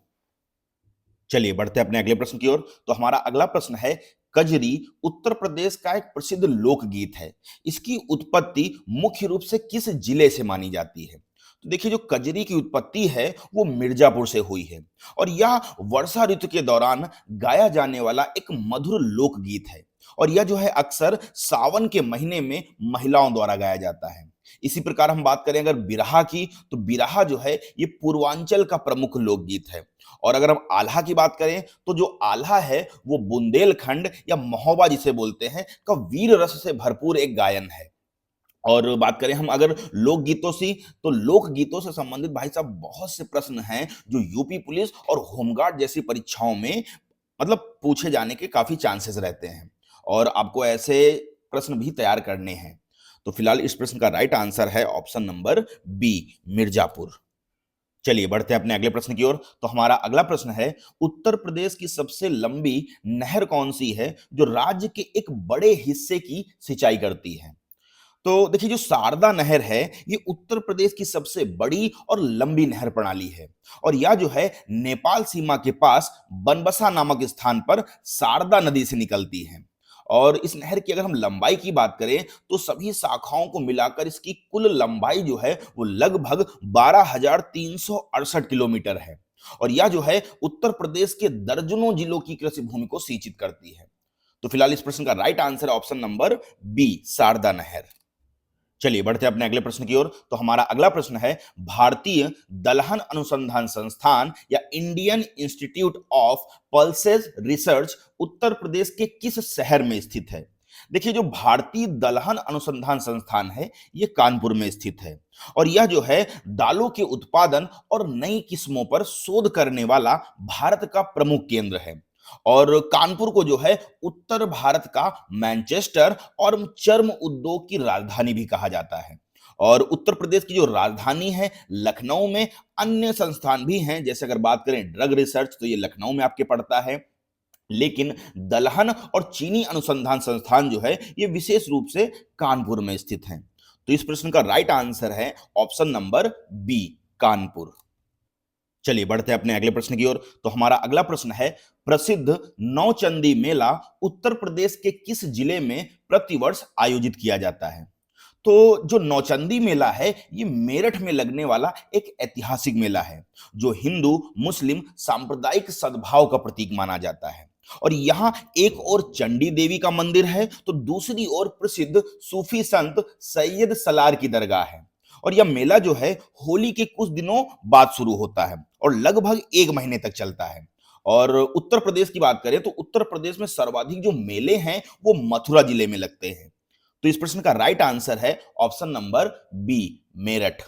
चलिए बढ़ते हैं अपने अगले प्रश्न की ओर। तो हमारा अगला प्रश्न है, कजरी उत्तर प्रदेश का एक प्रसिद्ध लोकगीत है। इसकी उत्पत्ति मुख्य रूप से किस जिले से मानी जाती है? तो देखिए, जो कजरी की उत्पत्ति है वो मिर्जापुर से हुई है, और यह वर्षा ऋतु के दौरान गाया जाने वाला एक मधुर लोकगीत है। और यह जो है अक्सर सावन के महीने में महिलाओं द्वारा गाया जाता है। इसी प्रकार हम बात करें अगर बिरहा की, तो बिरहा जो है ये पूर्वांचल का प्रमुख लोकगीत है। और अगर हम आल्हा की बात करें, तो जो आल्हा है वो बुंदेलखंड या महोबा जिसे बोलते हैं का वीर रस से भरपूर एक गायन है। और बात करें हम अगर लोकगीतों से, तो लोकगीतों से संबंधित भाई साहब बहुत से प्रश्न हैं जो यूपी पुलिस और होमगार्ड जैसी परीक्षाओं में मतलब पूछे जाने के काफी चांसेस रहते हैं, और आपको ऐसे प्रश्न भी तैयार करने हैं। तो फिलहाल इस प्रश्न का राइट आंसर है ऑप्शन नंबर बी, मिर्जापुर। चलिए बढ़ते हैं अपने अगले प्रश्न की ओर। तो हमारा अगला प्रश्न है, उत्तर प्रदेश की सबसे लंबी नहर कौन सी है जो राज्य के एक बड़े हिस्से की सिंचाई करती है? तो देखिए, जो शारदा नहर है ये उत्तर प्रदेश की सबसे बड़ी और लंबी नहर प्रणाली है, और यह जो है नेपाल सीमा के पास बनबसा नामक स्थान पर शारदा नदी से निकलती है। और इस नहर की अगर हम लंबाई की बात करें, तो सभी शाखाओं को मिलाकर इसकी कुल लंबाई जो है वो लगभग 12,368 किलोमीटर है। और यह जो है उत्तर प्रदेश के दर्जनों जिलों की कृषि भूमि को सिंचित करती है। तो फिलहाल इस प्रश्न का राइट आंसर है ऑप्शन नंबर बी, शारदा नहर। चलिए बढ़ते हैं अपने अगले प्रश्न की ओर। तो हमारा अगला प्रश्न है, भारतीय दलहन अनुसंधान संस्थान या Indian Institute of Pulses Research Uttar Pradesh के किस शहर में स्थित है? देखिए, जो भारतीय दलहन अनुसंधान संस्थान है ये कानपुर में स्थित है, और यह जो है दालों के उत्पादन और नई किस्मों पर शोध करने वाला भारत का प्रमुख केंद्र है। और कानपुर को जो है उत्तर भारत का मैनचेस्टर और चर्म उद्योग की राजधानी भी कहा जाता है। और उत्तर प्रदेश की जो राजधानी है लखनऊ में अन्य संस्थान भी हैं, जैसे अगर बात करें ड्रग रिसर्च तो ये लखनऊ में आपके पड़ता है, लेकिन दलहन और चीनी अनुसंधान संस्थान जो है ये विशेष रूप से कानपुर में स्थित हैं। तो इस प्रश्न का राइट आंसर है ऑप्शन नंबर बी, कानपुर। चलिए बढ़ते हैं अपने अगले प्रश्न की ओर। तो हमारा अगला प्रश्न है, प्रसिद्ध नौचंदी मेला उत्तर प्रदेश के किस जिले में प्रतिवर्ष आयोजित किया जाता है? तो जो नौचंदी मेला है ये मेरठ में लगने वाला एक ऐतिहासिक मेला है, जो हिंदू मुस्लिम सांप्रदायिक सद्भाव का प्रतीक माना जाता है। और यहाँ एक और चंडी देवी का मंदिर है, तो दूसरी ओर प्रसिद्ध सूफी संत सैयद सलार की दरगाह है। और यह मेला जो है होली के कुछ दिनों बाद शुरू होता है और लगभग 1 महीने तक चलता है। और उत्तर प्रदेश की बात करें तो उत्तर प्रदेश में सर्वाधिक जो मेले हैं वो मथुरा जिले में लगते हैं। तो इस प्रश्न का राइट आंसर है ऑप्शन नंबर बी, मेरठ।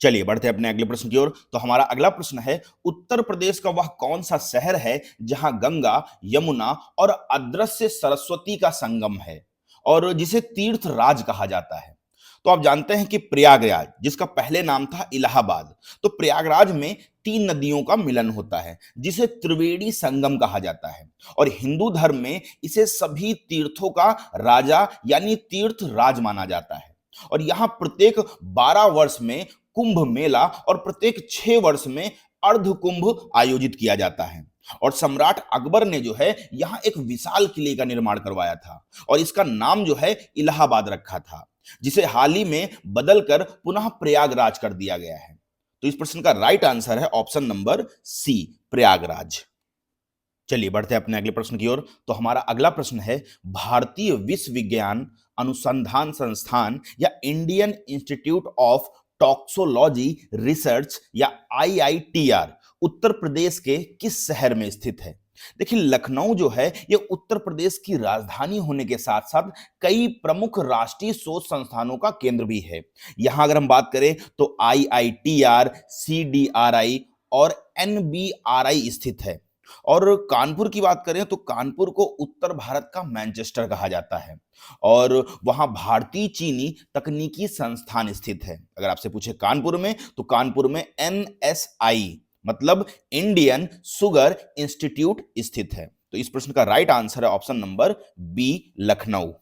चलिए बढ़ते हैं अपने अगले प्रश्न की ओर। तो हमारा अगला प्रश्न है, उत्तर प्रदेश का वह कौन सा शहर है जहां गंगा, यमुना और अदृश्य सरस्वती का संगम है और जिसे तीर्थ राज कहा जाता है? तो आप जानते हैं कि प्रयागराज, जिसका पहले नाम था इलाहाबाद, तो प्रयागराज में 3 नदियों का मिलन होता है जिसे त्रिवेणी संगम कहा जाता है। और हिंदू धर्म में इसे सभी तीर्थों का राजा यानी तीर्थ राज माना जाता है। और यहाँ प्रत्येक 12 वर्ष में कुंभ मेला और प्रत्येक 6 वर्ष में अर्ध कुंभ आयोजित किया जाता है। और सम्राट अकबर ने जो है यहाँ एक विशाल किले का निर्माण करवाया था और इसका नाम जो है इलाहाबाद रखा था, जिसे हाल ही में बदलकर पुनः प्रयागराज कर दिया गया है। तो इस प्रश्न का राइट आंसर है ऑप्शन नंबर सी, प्रयागराज। चलिए बढ़ते हैं अपने अगले प्रश्न की ओर। तो हमारा अगला प्रश्न है, भारतीय विश्वविज्ञान अनुसंधान संस्थान या इंडियन इंस्टीट्यूट ऑफ टॉक्सोलॉजी रिसर्च या आईआईटीआर उत्तर प्रदेश के किस शहर में स्थित है? देखिए, लखनऊ जो है ये उत्तर प्रदेश की राजधानी होने के साथ साथ कई प्रमुख राष्ट्रीय शोध संस्थानों का केंद्र भी है। यहां अगर हम बात करें तो आईआईटीआर, सीडीआरआई और एनबीआरआई स्थित है। और कानपुर की बात करें तो कानपुर को उत्तर भारत का मैनचेस्टर कहा जाता है और वहां भारतीय चीनी तकनीकी संस्थान स्थित है। अगर आपसे पूछे कानपुर में तो कानपुर में एनएसआई मतलब इंडियन शुगर इंस्टीट्यूट स्थित है। तो इस प्रश्न का राइट आंसर है ऑप्शन नंबर बी, लखनऊ।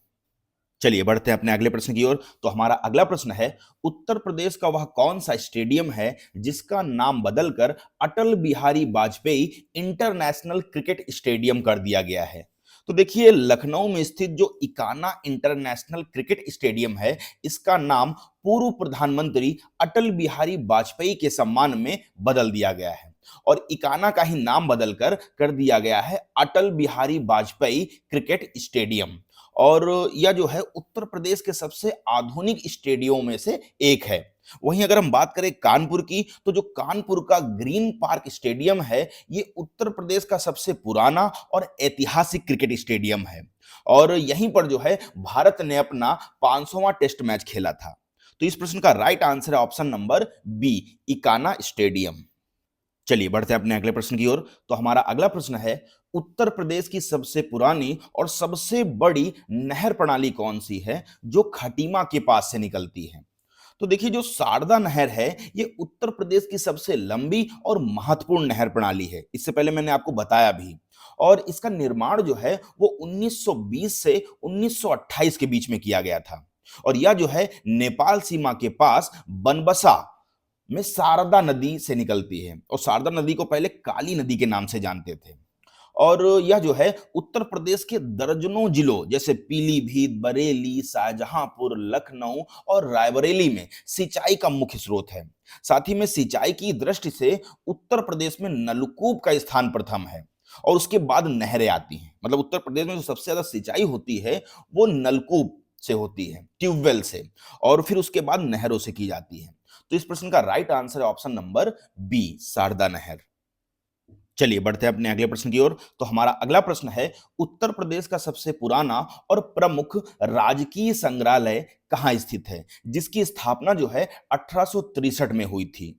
चलिए बढ़ते हैं अपने अगले प्रश्न की ओर। तो हमारा अगला प्रश्न है, उत्तर प्रदेश का वह कौन सा स्टेडियम है जिसका नाम बदलकर Atal Bihari Vajpayee International Cricket Stadium कर दिया गया है? तो देखिए, लखनऊ में स्थित जो इकाना इंटरनेशनल क्रिकेट स्टेडियम है, इसका नाम पूर्व प्रधानमंत्री अटल बिहारी वाजपेयी के सम्मान में बदल दिया गया है और इकाना का ही नाम बदलकर कर दिया गया है अटल बिहारी वाजपेयी क्रिकेट स्टेडियम। और यह जो है उत्तर प्रदेश के सबसे आधुनिक स्टेडियमों में से एक है। वहीं अगर हम बात करें कानपुर की, तो जो कानपुर का ग्रीन पार्क स्टेडियम है, ये उत्तर प्रदेश का सबसे पुराना और ऐतिहासिक क्रिकेट स्टेडियम है और यहीं पर जो है भारत ने अपना 500वां टेस्ट मैच खेला था। तो इस प्रश्न का राइट आंसर है option number B, Ekana stadium. चलिए बढ़ते हैं अपने अगले प्रश्न की ओर। तो हमारा अगला प्रश्न है, उत्तर प्रदेश की सबसे पुरानी और सबसे बड़ी नहर प्रणाली कौन सी है जो खटीमा के पास से निकलती है? तो देखिए, जो शारदा नहर है ये उत्तर प्रदेश की सबसे लंबी और महत्वपूर्ण नहर प्रणाली है। इससे पहले मैंने आपको बताया भी। और इसका निर्माण जो है वो 1920 से 1928 के बीच में किया गया था और यह जो है नेपाल सीमा के पास बनबसा में शारदा नदी से निकलती है और शारदा नदी को पहले काली नदी के नाम से जानते थे। और यह जो है उत्तर प्रदेश के दर्जनों जिलों जैसे पीलीभीत, बरेली, शाहजहांपुर, लखनऊ और रायबरेली में सिंचाई का मुख्य स्रोत है। साथ ही में सिंचाई की दृष्टि से उत्तर प्रदेश में नलकूप का स्थान प्रथम है और उसके बाद नहरें आती हैं। मतलब उत्तर प्रदेश में जो सबसे ज्यादा सिंचाई होती है वो नलकूप से होती है, ट्यूबवेल से, और फिर उसके बाद नहरों से की जाती है। तो इस प्रश्न का राइट आंसर है ऑप्शन नंबर बी, शारदा नहर। चलिए बढ़ते हैं अपने अगले प्रश्न की ओर। तो हमारा अगला प्रश्न है, उत्तर प्रदेश का सबसे पुराना और प्रमुख राजकीय संग्रहालय कहाँ स्थित है जिसकी स्थापना जो है 1863 में हुई थी?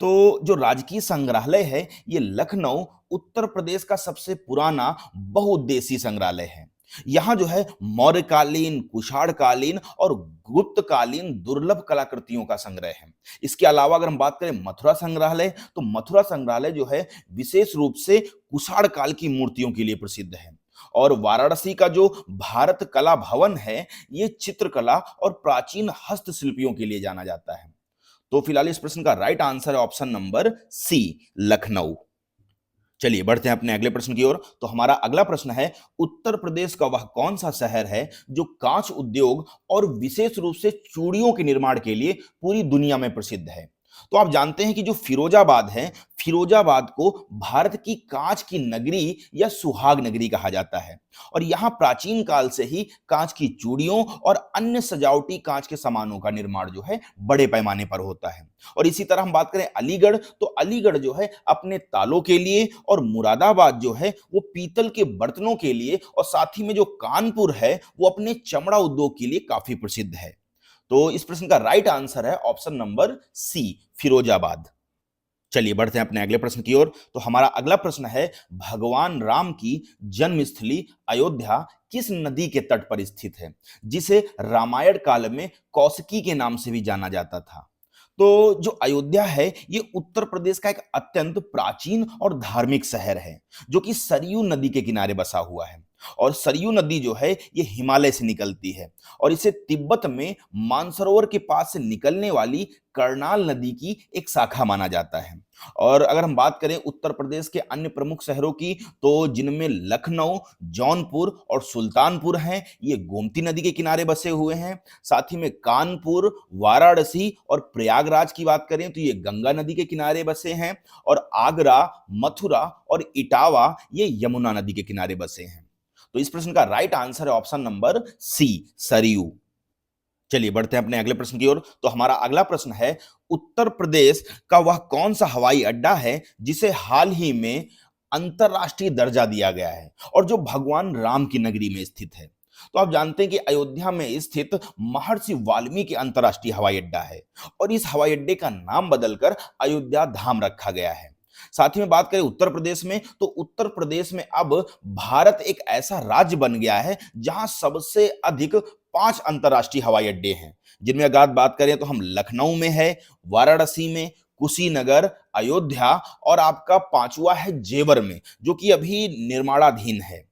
तो जो राजकीय संग्रहालय है ये लखनऊ उत्तर प्रदेश का सबसे पुराना बहुउद्देशीय संग्रहालय है। यहाँ जो है मौर्यकालीन, कुषाणकालीन और गुप्तकालीन दुर्लभ कलाकृतियों का संग्रह है। इसके अलावा अगर हम बात करें मथुरा संग्रहालय, तो मथुरा संग्रहालय जो है विशेष रूप से कुषाण काल की मूर्तियों के लिए प्रसिद्ध है। और वाराणसी का जो भारत कला भवन है ये चित्रकला और प्राचीन हस्तशिल्पियों के लिए जाना जाता है। तो फिलहाल इस प्रश्न का राइट आंसर है ऑप्शन नंबर सी, लखनऊ। चलिए बढ़ते हैं अपने अगले प्रश्न की ओर। तो हमारा अगला प्रश्न है, उत्तर प्रदेश का वह कौन सा शहर है जो कांच उद्योग और विशेष रूप से चूड़ियों के निर्माण के लिए पूरी दुनिया में प्रसिद्ध है? तो आप जानते हैं कि जो फिरोजाबाद है, फिरोजाबाद को भारत की कांच की नगरी या सुहाग नगरी कहा जाता है और यहाँ प्राचीन काल से ही कांच की चूड़ियों और अन्य सजावटी कांच के सामानों का निर्माण जो है बड़े पैमाने पर होता है। और इसी तरह हम बात करें अलीगढ़, तो अलीगढ़ जो है अपने तालों के लिए और मुरादाबाद जो है वो पीतल के बर्तनों के लिए और साथ ही में जो कानपुर है वो अपने चमड़ा उद्योग के लिए काफी प्रसिद्ध है। तो इस प्रश्न का राइट आंसर है ऑप्शन नंबर सी, फिरोजाबाद। चलिए बढ़ते हैं अपने अगले प्रश्न की ओर। तो हमारा अगला प्रश्न है, भगवान राम की जन्मस्थली अयोध्या किस नदी के तट पर स्थित है जिसे रामायण काल में कौशिकी के नाम से भी जाना जाता था? तो जो अयोध्या है ये उत्तर प्रदेश का एक अत्यंत प्राचीन और धार्मिक शहर है जो कि सरयू नदी के किनारे बसा हुआ है और सरयू नदी जो है ये हिमालय से निकलती है और इसे तिब्बत में मानसरोवर के पास से निकलने वाली करनाल नदी की एक शाखा माना जाता है। और अगर हम बात करें उत्तर प्रदेश के अन्य प्रमुख शहरों की, तो जिनमें लखनऊ, जौनपुर और सुल्तानपुर हैं, ये गोमती नदी के किनारे बसे हुए हैं। साथ ही में कानपुर, वाराणसी और प्रयागराज की बात करें तो ये गंगा नदी के किनारे बसे हैं। और आगरा, मथुरा और इटावा ये यमुना नदी के किनारे बसे हैं। तो इस प्रश्न का राइट आंसर है ऑप्शन नंबर सी, सरयू। चलिए बढ़ते हैं अपने अगले प्रश्न की ओर। तो हमारा अगला प्रश्न है, उत्तर प्रदेश का वह कौन सा हवाई अड्डा है जिसे हाल ही में अंतरराष्ट्रीय दर्जा दिया गया है और जो भगवान राम की नगरी में स्थित है? तो आप जानते हैं कि अयोध्या में स्थित महर्षि वाल्मीकि अंतरराष्ट्रीय हवाई अड्डा है और इस हवाई अड्डे का नाम बदलकर अयोध्या धाम रखा गया है। साथ ही में बात करें उत्तर प्रदेश में, तो उत्तर प्रदेश में अब भारत एक ऐसा राज्य बन गया है जहां सबसे अधिक 5 अंतरराष्ट्रीय हवाई अड्डे हैं, जिनमें अगर बात करें तो हम लखनऊ में है, वाराणसी में, कुशीनगर, अयोध्या और आपका पांचवा है जेवर में, जो कि अभी निर्माणाधीन है।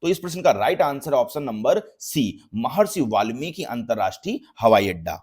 तो इस प्रश्न का right answer option number C, Maharishi Valmiki अंतरराष्ट्रीय हवाई अड्डा।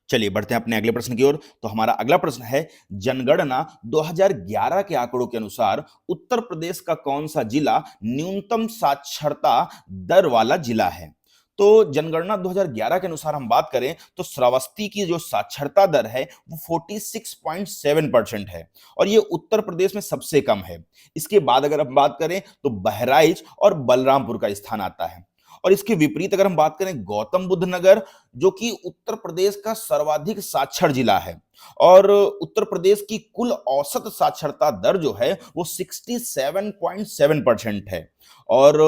चलिए बढ़ते हैं अपने अगले प्रश्न की ओर। तो हमारा अगला प्रश्न है, जनगणना 2011 के आंकड़ों के अनुसार उत्तर प्रदेश का कौन सा जिला न्यूनतम साक्षरता दर वाला जिला है? तो जनगणना 2011 के अनुसार हम बात करें तो श्रावस्ती की जो साक्षरता दर है वो 46.7% है और ये उत्तर प्रदेश में सबसे कम है। इसके बाद अगर हम बात करें तो बहराइच और बलरामपुर का स्थान आता है। और इसके विपरीत अगर हम बात करें गौतम बुद्ध नगर, जो कि उत्तर प्रदेश का सर्वाधिक साक्षर जिला है और उत्तर प्रदेश की कुल औसत साक्षरता दर जो है वो 67.7% है। और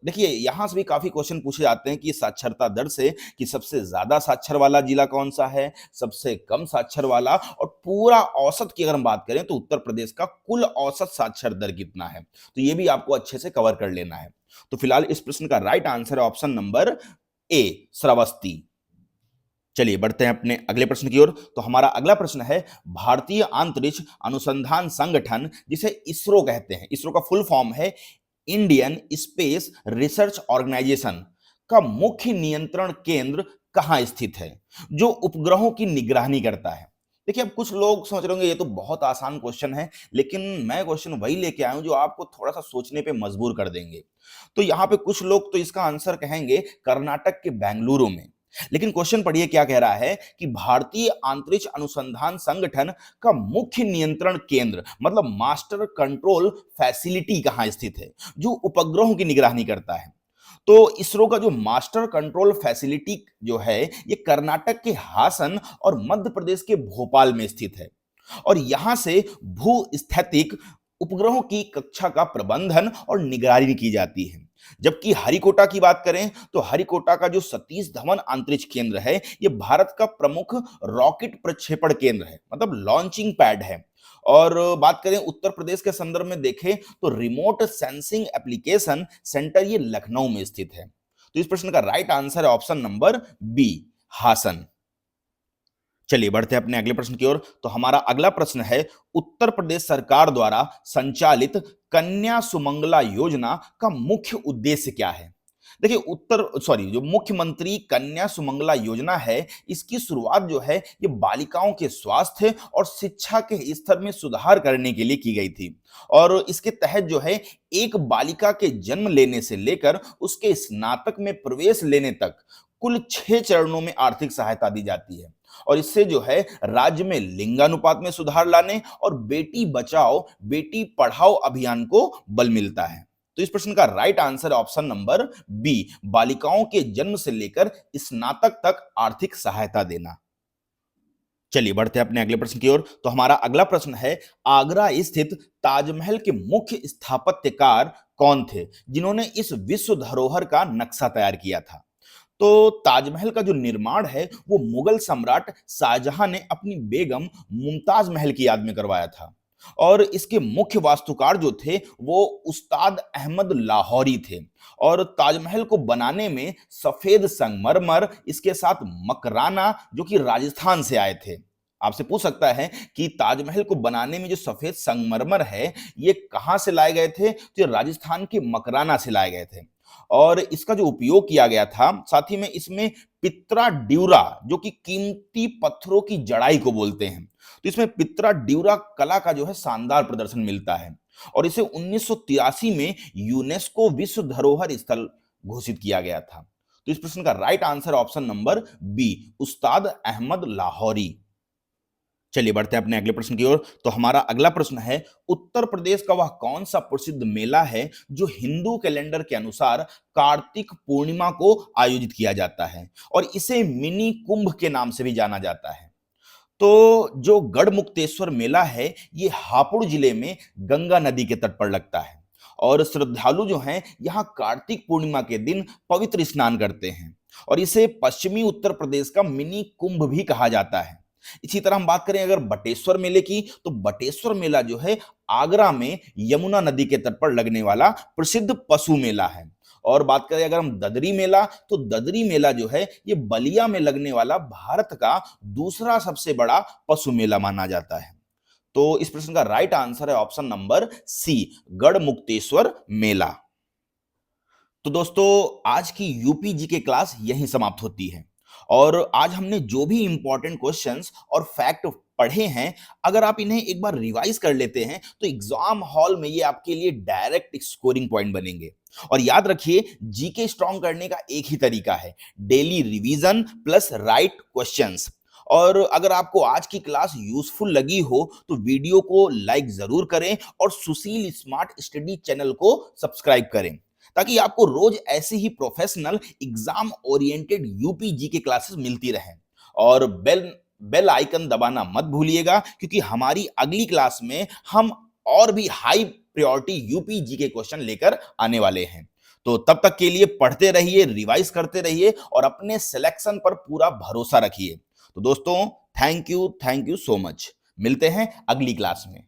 देखिए यहां से भी काफी क्वेश्चन पूछे जाते हैं कि साक्षरता दर से कि सबसे ज्यादा साक्षर वाला जिला कौन सा है, सबसे कम साक्षर वाला, और पूरा औसत की अगर हम बात करें तो उत्तर प्रदेश का कुल औसत साक्षर दर कितना है। तो ये भी आपको अच्छे से कवर कर लेना है। तो फिलहाल इस प्रश्न का राइट आंसर है ऑप्शन नंबर ए, श्रावस्ती। चलिए बढ़ते हैं अपने अगले प्रश्न की ओर। तो हमारा अगला प्रश्न है, भारतीय अंतरिक्ष अनुसंधान संगठन जिसे इसरो कहते हैं, इसरो का फुल फॉर्म है इंडियन स्पेस रिसर्च ऑर्गेनाइजेशन, का मुख्य नियंत्रण केंद्र कहां स्थित है जो उपग्रहों की निगरानी करता है? देखिए अब कुछ लोग सोच रहे होंगे ये तो बहुत आसान क्वेश्चन है, लेकिन मैं क्वेश्चन वही लेके आया हूं जो आपको थोड़ा सा सोचने पे मजबूर कर देंगे। तो यहाँ पे कुछ लोग तो इसका आंसर कहेंगे कर्नाटक के बेंगलुरु में, लेकिन क्वेश्चन पढ़िए क्या कह रहा है कि भारतीय अंतरिक्ष अनुसंधान संगठन का मुख्य नियंत्रण केंद्र मतलब मास्टर कंट्रोल फैसिलिटी कहां स्थित है जो उपग्रहों की निगरानी करता है? तो इसरो का जो मास्टर कंट्रोल फैसिलिटी जो है ये कर्नाटक के हासन और मध्य प्रदेश के भोपाल में स्थित है और यहां से भूस्थैतिक उपग्रहों की कक्षा का प्रबंधन और निगरानी की जाती है। जबकि हरिकोटा की बात करें तो हरिकोटा का जो सतीश धवन अंतरिक्ष केंद्र है ये भारत का प्रमुख रॉकेट प्रक्षेपण केंद्र है, मतलब लॉन्चिंग पैड है। और बात करें उत्तर प्रदेश के संदर्भ में देखें तो रिमोट सेंसिंग एप्लीकेशन सेंटर ये लखनऊ में स्थित है। तो इस प्रश्न का राइट आंसर है ऑप्शन नंबर बी, हासन। चलिए बढ़ते हैं अपने अगले प्रश्न की ओर। तो हमारा अगला प्रश्न है, उत्तर प्रदेश सरकार द्वारा संचालित कन्या सुमंगला योजना का मुख्य उद्देश्य क्या है? देखिए जो मुख्यमंत्री कन्या सुमंगला योजना है इसकी शुरुआत जो है ये बालिकाओं के स्वास्थ्य और शिक्षा के स्तर में सुधार करने के लिए की गई थी और इसके तहत जो है एक बालिका के जन्म लेने से लेकर उसके स्नातक में प्रवेश लेने तक कुल 6 चरणों में आर्थिक सहायता दी जाती है और इससे जो है राज्य में लिंगानुपात में सुधार लाने और बेटी बचाओ बेटी पढ़ाओ अभियान को बल मिलता है। तो इस प्रश्न का right answer option number B, बालिकाओं के जन्म से लेकर स्नातक तक आर्थिक सहायता देना। चलिए बढ़ते हैं अपने अगले प्रश्न की ओर। तो हमारा अगला प्रश्न है, आगरा स्थित ताजमहल के मुख्य स्थापत्यकार कौन थे जिन्होंने इस विश्व धरोहर का नक्शा तैयार किया था? तो ताजमहल का जो निर्माण है वो मुगल सम्राट शाहजहां ने अपनी बेगम मुमताज महल की याद में करवाया था और इसके मुख्य वास्तुकार जो थे वो उस्ताद अहमद लाहौरी थे और ताजमहल को बनाने में सफेद संगमरमर, इसके साथ मकराना जो कि राजस्थान से आए थे, आपसे पूछ सकता है कि ताजमहल को बनाने में जो सफेद संगमरमर है, ये कहां से लाए गए थे? तो ये राजस्थान के मकराना से लाए गए थे। और इसका जो उपयोग किया गया था, साथ ही में इसमें पित्रा ड्यूरा, जो कि कीमती पत्थरों की जड़ाई को बोलते हैं, तो इसमें पित्रा ड्यूरा कला का जो है शानदार प्रदर्शन मिलता है। और इसे 1983 में यूनेस्को विश्व धरोहर स्थल घोषित किया गया था। तो इस प्रश्न का right answer option number B, Ustad Ahmad Lahori. चलिए बढ़ते हैं अपने अगले प्रश्न की ओर। तो हमारा अगला प्रश्न है, उत्तर प्रदेश का वह कौन सा प्रसिद्ध मेला है जो हिंदू कैलेंडर के अनुसार कार्तिक पूर्णिमा को आयोजित किया जाता है और इसे मिनी कुंभ के नाम से भी जाना जाता है? तो जो गढ़मुक्तेश्वर मेला है, ये हापुड़ जिले में गंगा नदी के तट पर लगता है और श्रद्धालु जो हैं यहाँ कार्तिक पूर्णिमा के दिन पवित्र स्नान करते हैं और इसे पश्चिमी उत्तर प्रदेश का मिनी कुंभ भी कहा जाता है। इसी तरह हम बात करें अगर बटेश्वर मेले की, तो बटेश्वर मेला जो है आगरा में यमुना नदी के तट पर लगने वाला प्रसिद्ध पशु मेला है। और बात करें अगर हम ददरी मेला, तो ददरी मेला जो है ये बलिया में लगने वाला भारत का दूसरा सबसे बड़ा पशु मेला माना जाता है। तो इस प्रश्न का राइट आंसर है ऑप्शन नंबर सी, गढ़मुक्तेश्वर मेला। तो दोस्तों, आज की यूपी जी के क्लास यहीं समाप्त होती है और आज हमने जो भी इंपॉर्टेंट क्वेश्चंस और फैक्ट पढ़े हैं, अगर आप इन्हें एक बार रिवाइज कर लेते हैं तो एग्जाम हॉल में ये आपके लिए डायरेक्ट स्कोरिंग पॉइंट बनेंगे। और याद रखिए, जीके स्ट्रॉन्ग करने का एक ही तरीका है, daily revision plus right questions. और अगर आपको आज की क्लास यूजफुल लगी हो तो वीडियो को लाइक जरूर करें और सुशील स्मार्ट स्टडी चैनल को सब्सक्राइब करें, ताकि आपको रोज ऐसे ही प्रोफेशनल एग्जाम ओरिएंटेड यूपी जी के क्लासेस मिलती रहें। और बेल बेल आइकन दबाना मत भूलिएगा, क्योंकि हमारी अगली क्लास में हम और भी हाई प्रायोरिटी यूपी जी के क्वेश्चन लेकर आने वाले हैं। तो तब तक के लिए पढ़ते रहिए, रिवाइज करते रहिए और अपने सिलेक्शन पर पूरा भरोसा रखिए। तो दोस्तों, थैंक यू सो मच। मिलते हैं अगली क्लास में।